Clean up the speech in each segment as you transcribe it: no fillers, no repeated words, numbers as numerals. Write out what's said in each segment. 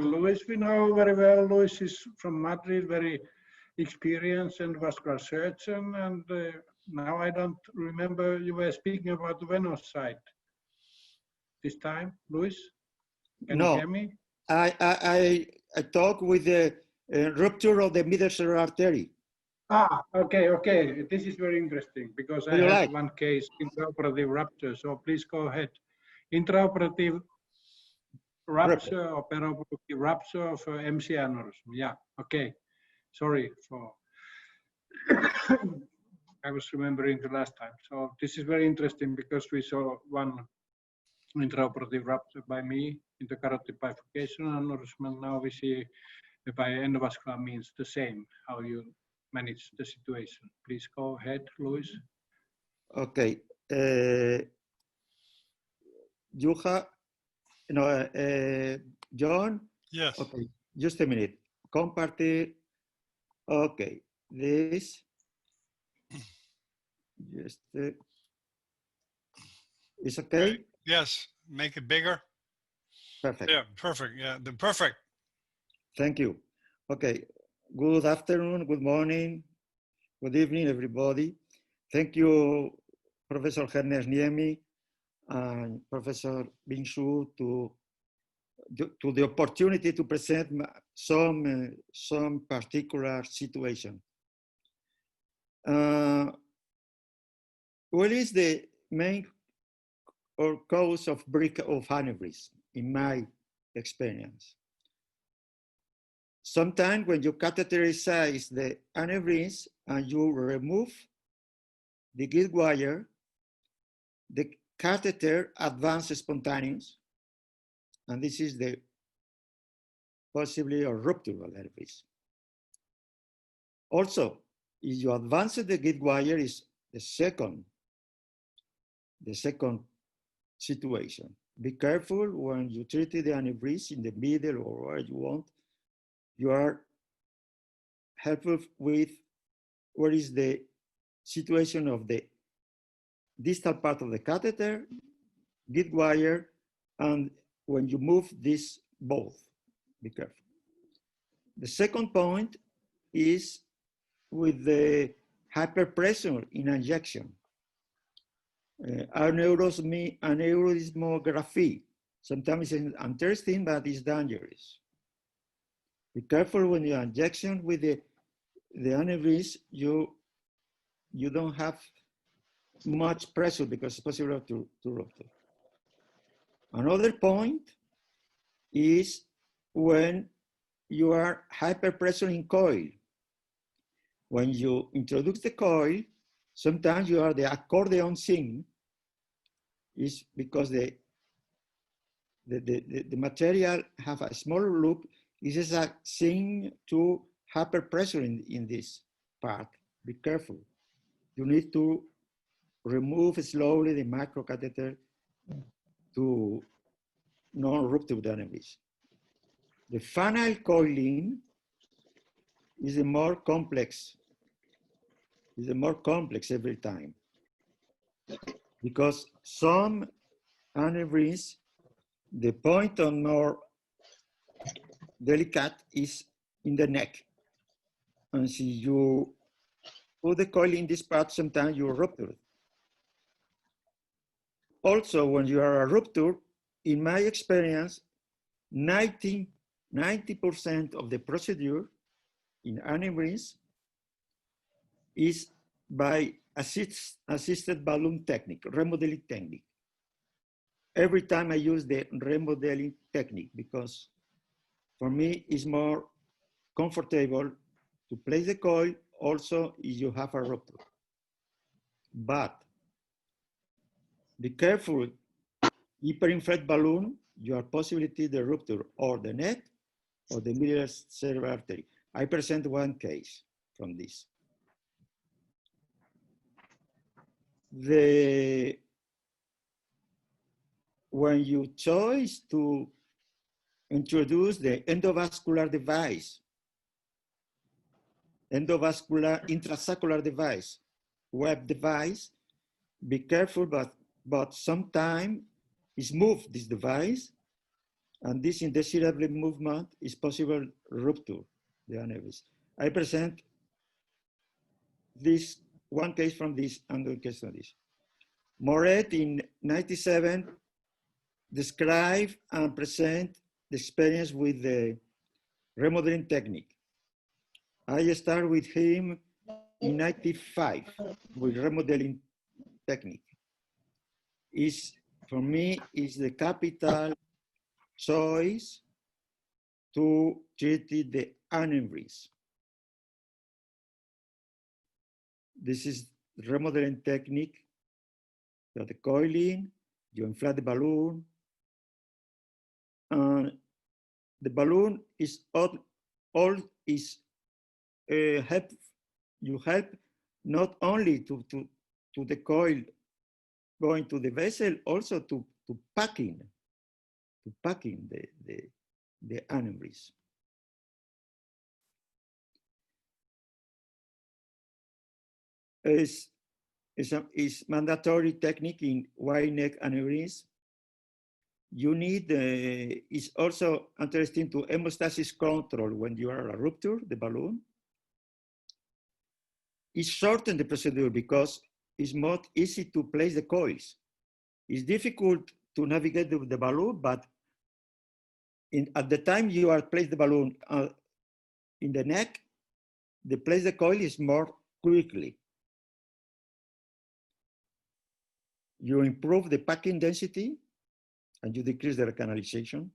Luis, we know very well. Luis is from Madrid, very experienced and vascular surgeon. And now I don't remember, you were speaking about the venous side this time, Luis? Can you hear me? I talk with the rupture of the middle cerebral artery. Ah, okay. This is very interesting because I had one case, intraoperative rupture. So please go ahead. Intraoperative rupture or perioperative rupture of MCA aneurysm. Yeah, okay. Sorry for, I was remembering the last time. So this is very interesting because we saw one intraoperative rupture by me in the carotid bifurcation aneurysm, and now we see by endovascular means the same, how you manage the situation. Please go ahead, Luis. Okay. You have, John? Yes. Okay, just a minute. Comparte. Okay, this. Just. Is okay? Yes, make it bigger. Perfect. Yeah, perfect. Yeah, perfect. Thank you. Okay, good afternoon, good morning, good evening, everybody. Thank you, Professor Hernes Niemi and Professor Bingshu to the opportunity to present some particular situation. What is the main or cause of aneurysm in my experience? Sometimes when you catheterize the aneurysm and you remove the guide wire, the catheter advances spontaneous, and this is the possibly a ruptural aneurysm. Also, if you advance the guide wire is the second situation. Be careful when you treat the aneurysm in the middle or where you want. You are helpful with what is the situation of the distal part of the catheter, guide wire, and when you move this both, be careful. The second point is with the hyperpressure in injection. Aneurysmography, sometimes it's interesting, but it's dangerous. Be careful when you injection with the aneurysm, you don't have much pressure because it's possible to rupture. Another point is when you are hyperpressure in coil. When you introduce the coil, sometimes you are the accordion thing is because the material have a small loop. This is a thing to hyperpressure in this part. Be careful. You need to remove slowly the microcatheter to non-rupture the aneurysm. The final coiling is a more complex. Is a more complex every time because some aneurysms, the point on more delicate is in the neck, and si you put the coil in this part, sometimes you rupture. Also, when you are a rupture, in my experience, 90% of the procedure in aneurysm is by assisted balloon technique, remodeling technique. Every time I use the remodeling technique because for me it's more comfortable to place the coil also if you have a rupture. But be careful, hyperinflate balloon, you are possibility the rupture or the neck or the middle cerebral artery. I present one case from this. When you choose to introduce the endovascular device, endovascular intrasaccular device, web device, be careful, but sometimes it's moved this device And this indesirable movement is possible rupture, the aneurysm. I present this one case from this and one case from this. Moret in 97 describe and present the experience with the remodeling technique. I start with him in 95 with remodeling technique. For me, is the capital choice to treat the aneurysm. This is remodeling technique. You have the coiling, you inflate the balloon, and the balloon is all is help. You help not only to the coil going to the vessel, also to packing the aneurysm. Is mandatory technique in wide neck aneurysm. You need, it's also interesting to hemostasis control when you are a rupture, the balloon. It shortens the procedure because it's more easy to place the coils. It's difficult to navigate the balloon, but at the time you are place the balloon in the neck, the place the coil is more quickly. You improve the packing density and you decrease the recanalization.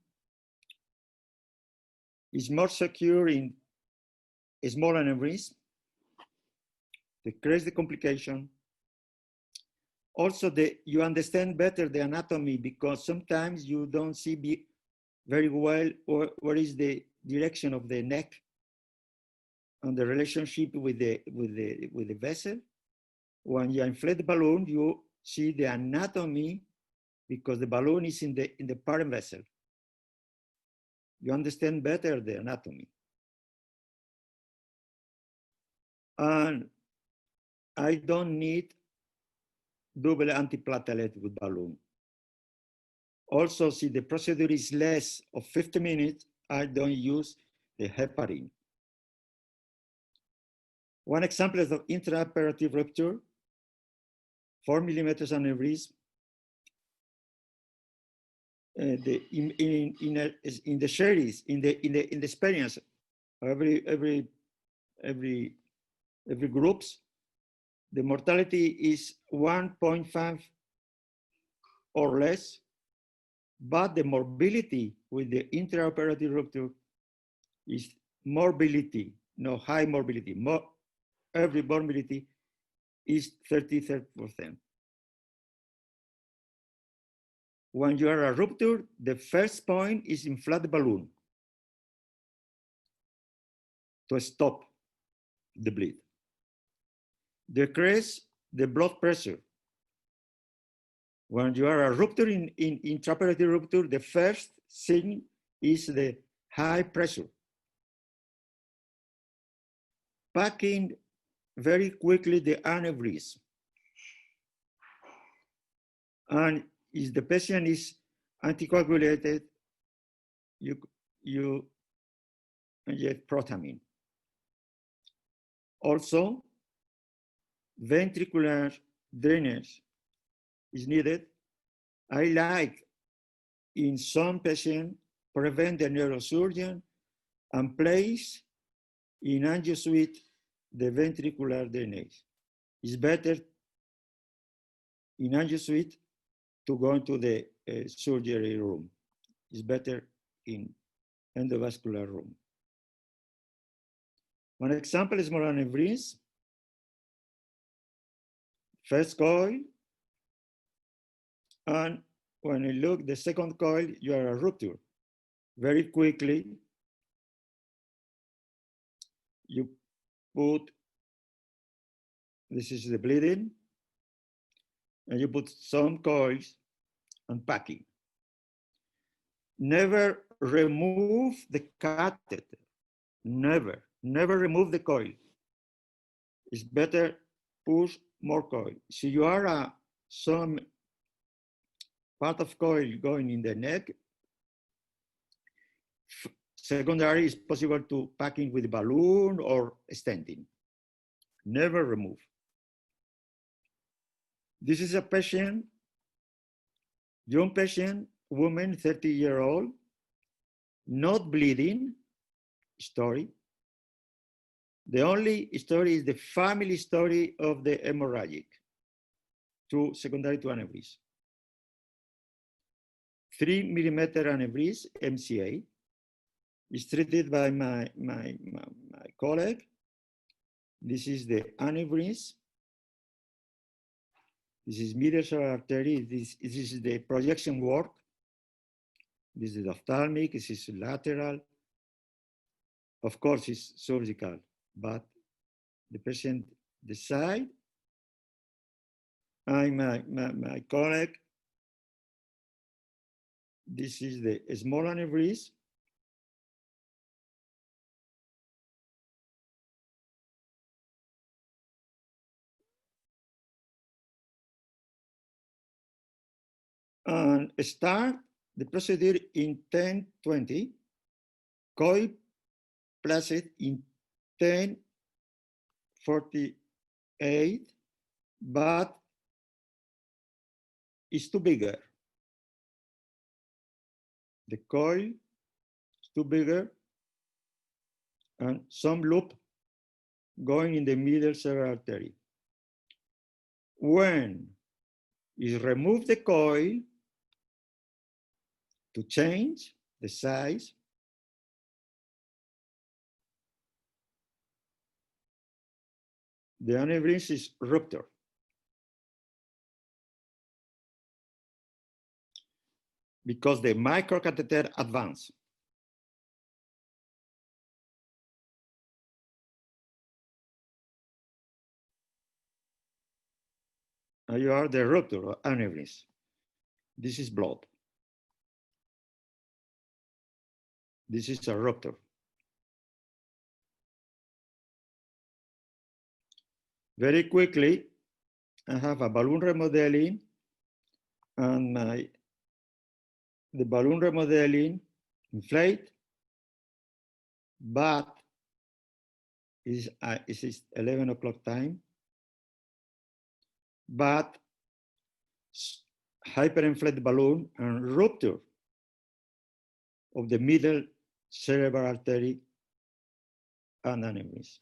It's more secure in a small aneurysm, decrease the complication. Also, you understand better the anatomy because sometimes you don't see very well what is the direction of the neck and the relationship with the vessel. When you inflate the balloon, you see the anatomy because the balloon is in the parent vessel. You understand better the anatomy. And I don't need double antiplatelet with balloon. Also, see the procedure is less of 50 minutes, I don't use the heparin. One example is of intraoperative rupture, 4 millimeters aneurysm. In the series, in the experience, every groups, the mortality is 1.5 or less, but the morbidity with the intraoperative rupture is morbidity, no high morbidity. Every morbidity is 33%. When you are a rupture, the first point is inflate the balloon to stop the bleed. Decrease the blood pressure. When you are a rupture in intraoperative rupture, the first thing is the high pressure. Packing very quickly the aneurysm. And if the patient is anticoagulated, you inject protamine. Also, ventricular drainage is needed. I like in some patients prevent the neurosurgeon and place in angio suite the ventricular drainage. It's better in angio suite to go into the surgery room. It's better in endovascular room. One example is small aneurysm. First coil, and when you look the second coil, you are a rupture. Very quickly, you put, this is the bleeding, and you put some coils and packing. Never remove the catheter. Never remove the coil. It's better push more coil. So you are some part of coil going in the neck, Secondary is possible to packing with balloon or stenting. Never remove. This is a patient, young patient, woman, 30-year-old, not bleeding story. The only story is the family story of the hemorrhagic to secondary to aneurysm. 3 millimeter aneurysm, MCA, is treated by my colleague. This is the aneurysm. This is middle cerebral artery. This is the projection work. This is ophthalmic. This is lateral. Of course, it's surgical, but the patient decide. My colleague. This is the small aneurysm. And start the procedure in 10:20, coil placed in 10:48, but it's too bigger. The coil is too bigger, and some loop going in the middle cerebral artery. When you remove the coil to change the size, the aneurysm is rupture. Because the microcatheter advance. Now you are the rupture of aneurysm. This is blood. This is a rupture. Very quickly, I have a balloon remodeling, and the balloon remodeling inflate, but it is 11 o'clock time, but hyperinflate balloon and rupture of the middle cerebral artery and aneurysm.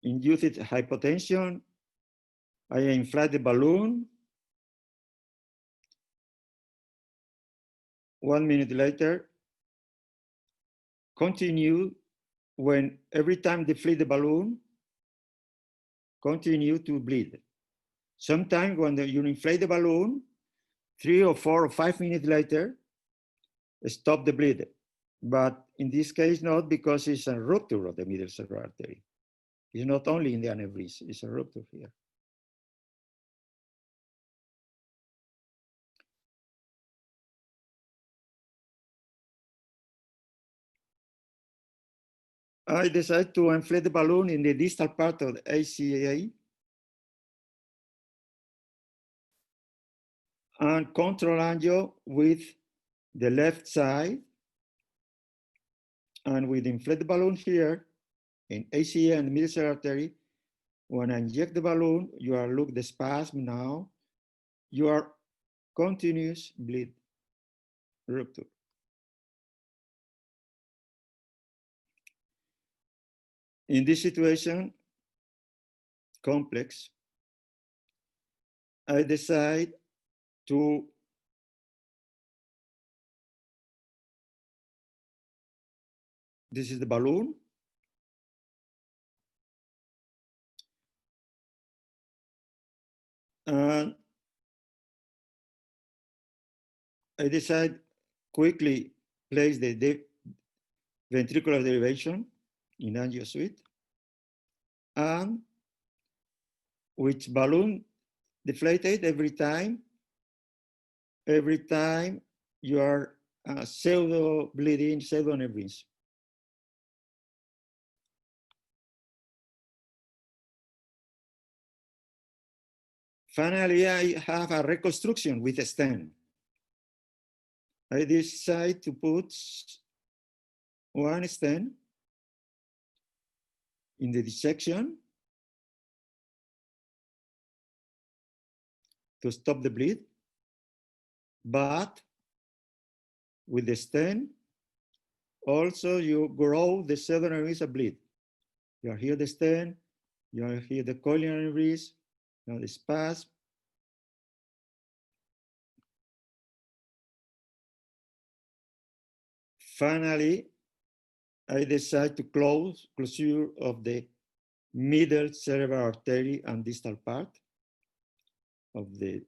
Induced hypotension, I inflate the balloon. 1 minute later, continue when every time deflate the balloon, continue to bleed. Sometimes when you inflate the balloon, 3 or 4 or 5 minutes later, stop the bleed. But in this case, not, because it's a rupture of the middle cerebral artery. It's not only in the aneurysm, it's a rupture here. I decided to inflate the balloon in the distal part of the ACA and control angio with the left side, and with inflate the balloon here in ACA and middle cerebral artery. When I inject the balloon, you are look the spasm now. You are continuous bleed rupture. In this situation, complex, I decide to this is the balloon. And I decide quickly place the ventricular derivation in angio suite, and which balloon deflated every time you are pseudo bleeding, pseudo aneurysm. Finally, I have a reconstruction with a stent. I decide to put one stent in the dissection to stop the bleed, but with the stent, also you grow the pseudoaneurysm bleed. You are here the stent, you are here the coil aneurysm, now the spasm. Finally, I decide to closure of the middle cerebral artery and distal part of the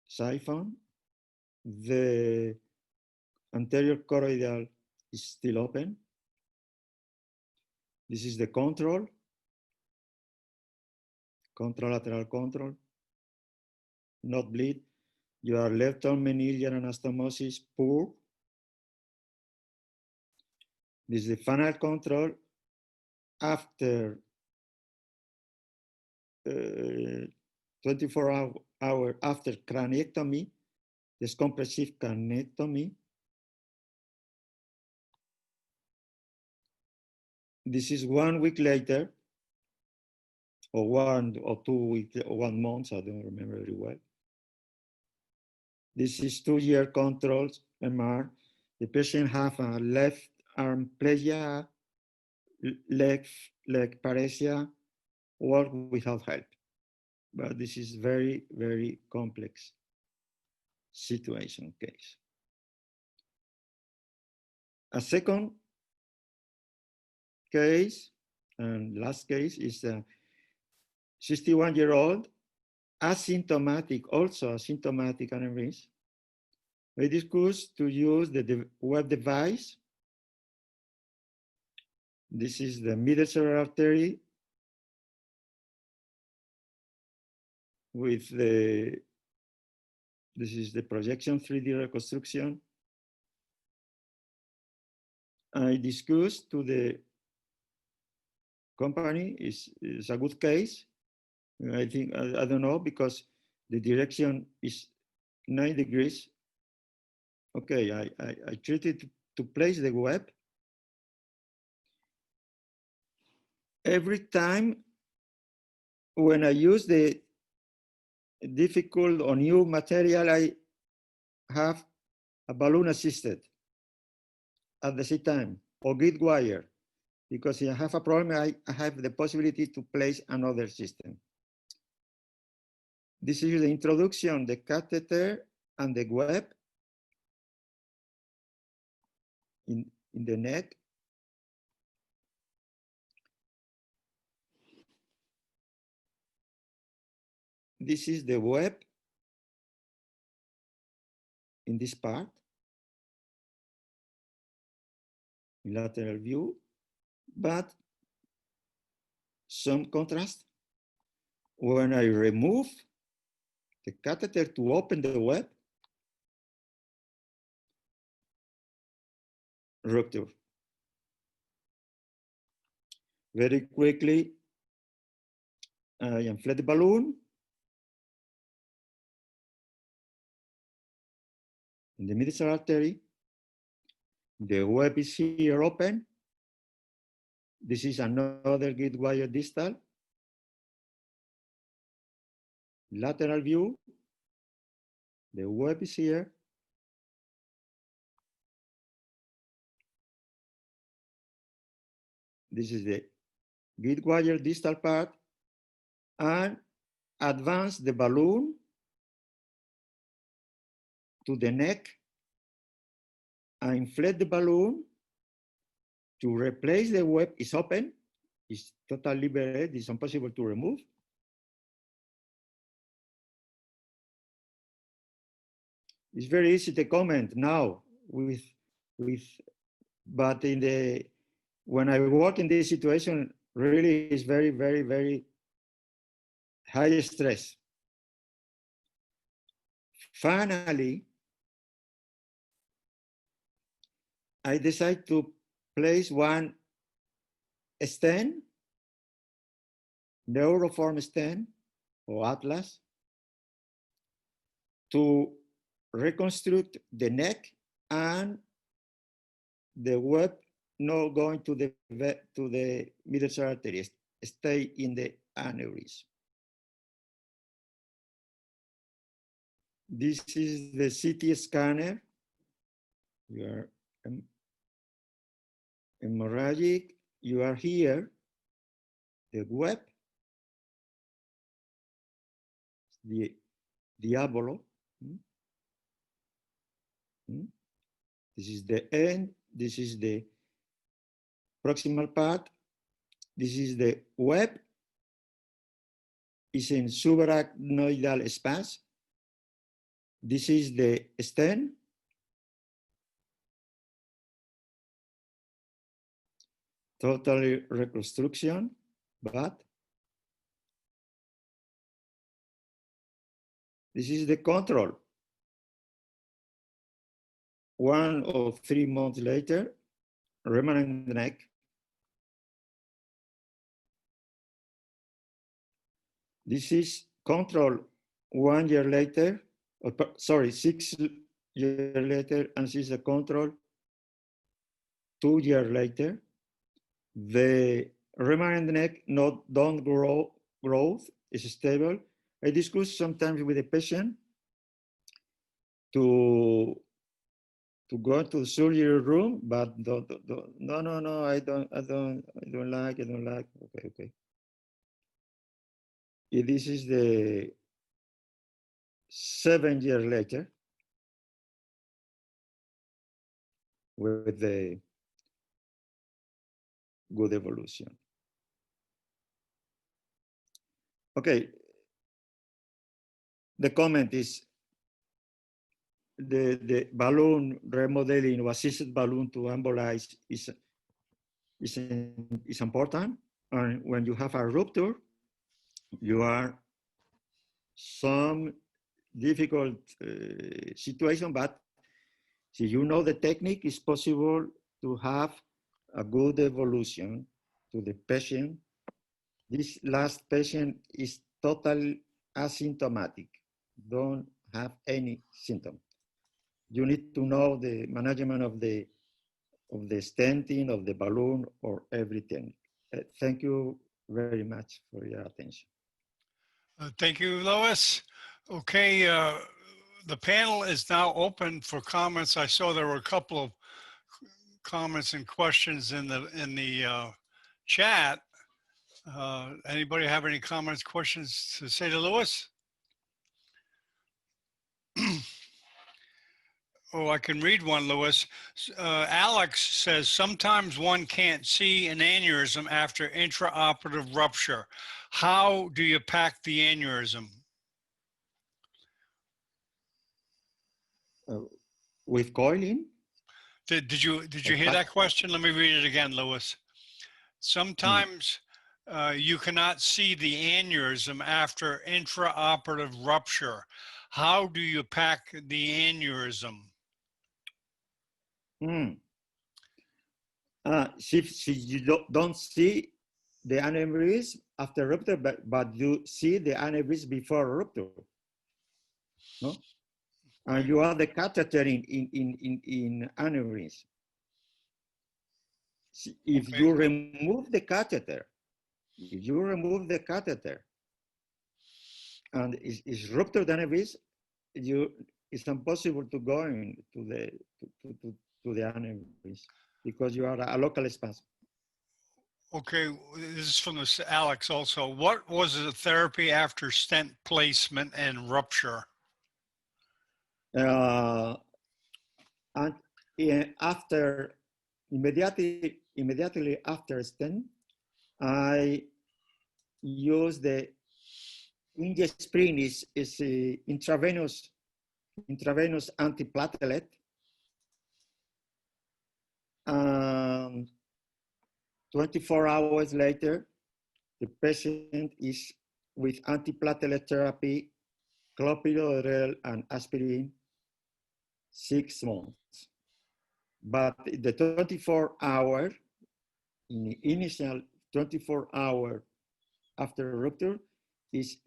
siphon. The anterior choroidal is still open. This is the control, contralateral control, not bleed. Your left meningeal anastomosis poor. This is the final control after 24 hours after craniectomy, this compressive craniectomy. This is 1 week later, or 1 or 2 weeks, or 1 month, I don't remember very well. This is 2-year controls, MR. The patient have a left arm plegia, leg paresia, work without help. But this is very, very complex situation case. A second case, and last case, is a 61-year-old, asymptomatic, also asymptomatic aneurysm. We discussed to use the web device. This is the middle cerebral artery with this is the projection 3D reconstruction. I discussed to the company is a good case. I think, I don't know, because the direction is 9 degrees. Okay, I treated to place the web. Every time when I use the difficult or new material, I have a balloon assisted at the same time, or grid wire, because if I have a problem, I have the possibility to place another system. This is the introduction, the catheter and the web in the neck. This is the web in this part, in lateral view, but some contrast. When I remove the catheter to open the web, rupture. Very quickly, I inflate the balloon. In the middle cerebral artery, the web is here open. This is another grid wire distal. Lateral view, the web is here. This is the grid wire distal part, and advance the balloon to the neck. I inflate the balloon to replace the web. Is open, it's totally liberated, it's impossible to remove. It's very easy to comment now but when I work in this situation, really is very, very, very high stress. Finally, I decide to place one stent, neuroform stent or Atlas, to reconstruct the neck and the web not going to the middle artery, stay in the aneurysm. This is the CT scanner. You are hemorrhagic. You are here. The web, the diabolo. This is the end. This is the proximal part. This is the web. It's in subarachnoidal space. This is the stent. Total reconstruction, but this is the control. 1 or 3 months later, remnant neck. This is control 1 year later, or, sorry, 6 years later, and this is the control 2 years later. The remnant neck don't growth is stable. I discuss sometimes with the patient to go to the surgery room, but no, I don't like. Okay. This is the 7 years later with the good evolution. Okay. The comment is the balloon remodeling or assisted balloon to embolize is important. And when you have a rupture, you are some difficult situation, but if you know the technique, it's possible to have a good evolution to the patient. This last patient is totally asymptomatic, don't have any symptom. You need to know the management of the stenting, of the balloon, or everything. Thank you very much for your attention. Thank you, Lois. Okay, the panel is now open for comments. I saw there were a couple of comments and questions in the chat. Anybody have any comments, questions to say to Lois? Oh, I can read one, Lois. Alex says, sometimes one can't see an aneurysm after intraoperative rupture. How do you pack the aneurysm? With coiling? Did you hear that question? Let me read it again, Lois. Sometimes you cannot see the aneurysm after intraoperative rupture. How do you pack the aneurysm? If you don't see the aneurysm after rupture, but you see the aneurysm before rupture, no? And you have the catheter in aneurysm. If you remove the catheter, and it's ruptured aneurysm, it's impossible to go into the aneurysm because you are a local spasm. Okay, this is from Alex also. What was the therapy after stent placement and rupture? And immediately after stent, I use the Injesprin is intravenous antiplatelet. 24 hours later, the patient is with antiplatelet therapy, clopidogrel and aspirin, 6 months. But the 24-hour, initial 24-hour after rupture is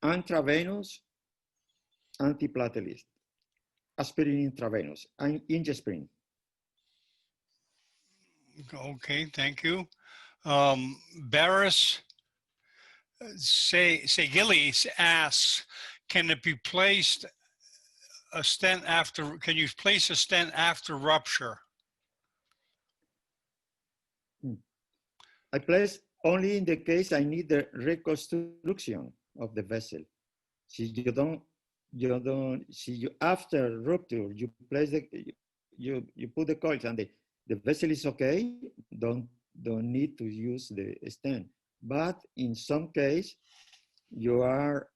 intravenous antiplatelet, aspirin intravenous, and injesprin. Okay, thank you. Barris Gillies asks, can it be placed a stent after, can you place a stent after rupture? I place only in the case I need the reconstruction of the vessel. See, after rupture, you place you put the coils and the vessel is okay, don't need to use the stent. But in some case, you are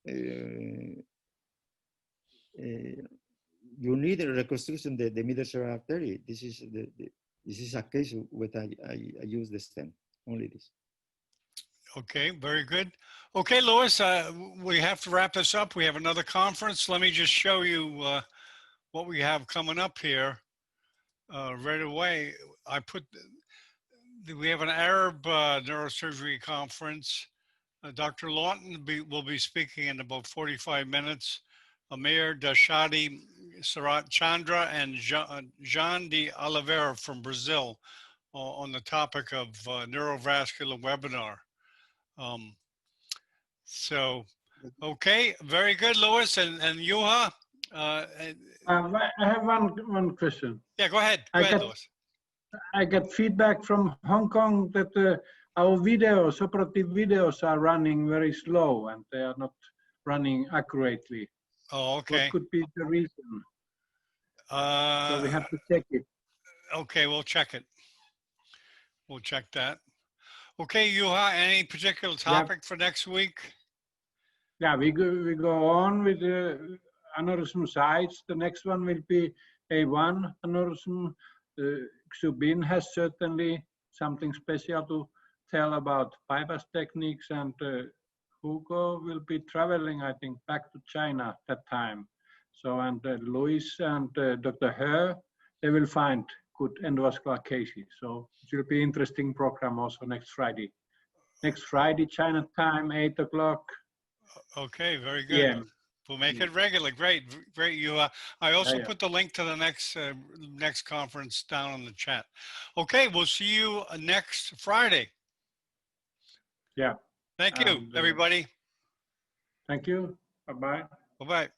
you need a reconstruction the middle cerebral artery. This is a case where I use the stent, only this. Okay, very good. Okay, Louis, we have to wrap this up. We have another conference. Let me just show you what we have coming up here right away. We have an Arab neurosurgery conference. Dr. Lawton will be speaking in about 45 minutes. Amir Dashadi, Sarat Chandra, and Jean de Oliveira from Brazil on the topic of neurovascular webinar. So, okay, very good, Louis and Juha. I have one question. Yeah, go ahead, Louis. I get feedback from Hong Kong that our operative videos are running very slow and they are not running accurately. Oh, okay. What could be the reason? So we have to check it. Okay, we'll check it. We'll check that. Okay, Juha, any particular topic for next week? Yeah, we go on with the aneurysm sites. The next one will be A1 aneurysm. Xubin has certainly something special to tell about bypass techniques, and Hugo will be traveling, I think, back to China that time. So, and Luis and Dr. He, they will find good endovascular cases. So it will be interesting program also next Friday. Next Friday, China time, 8 o'clock. Okay, very good. Yeah. We'll make it regular. Great, you. I also put the link to the next conference down in the chat. Okay, we'll see you next Friday. Yeah. Thank you, everybody. Thank you. Bye-bye. Bye-bye.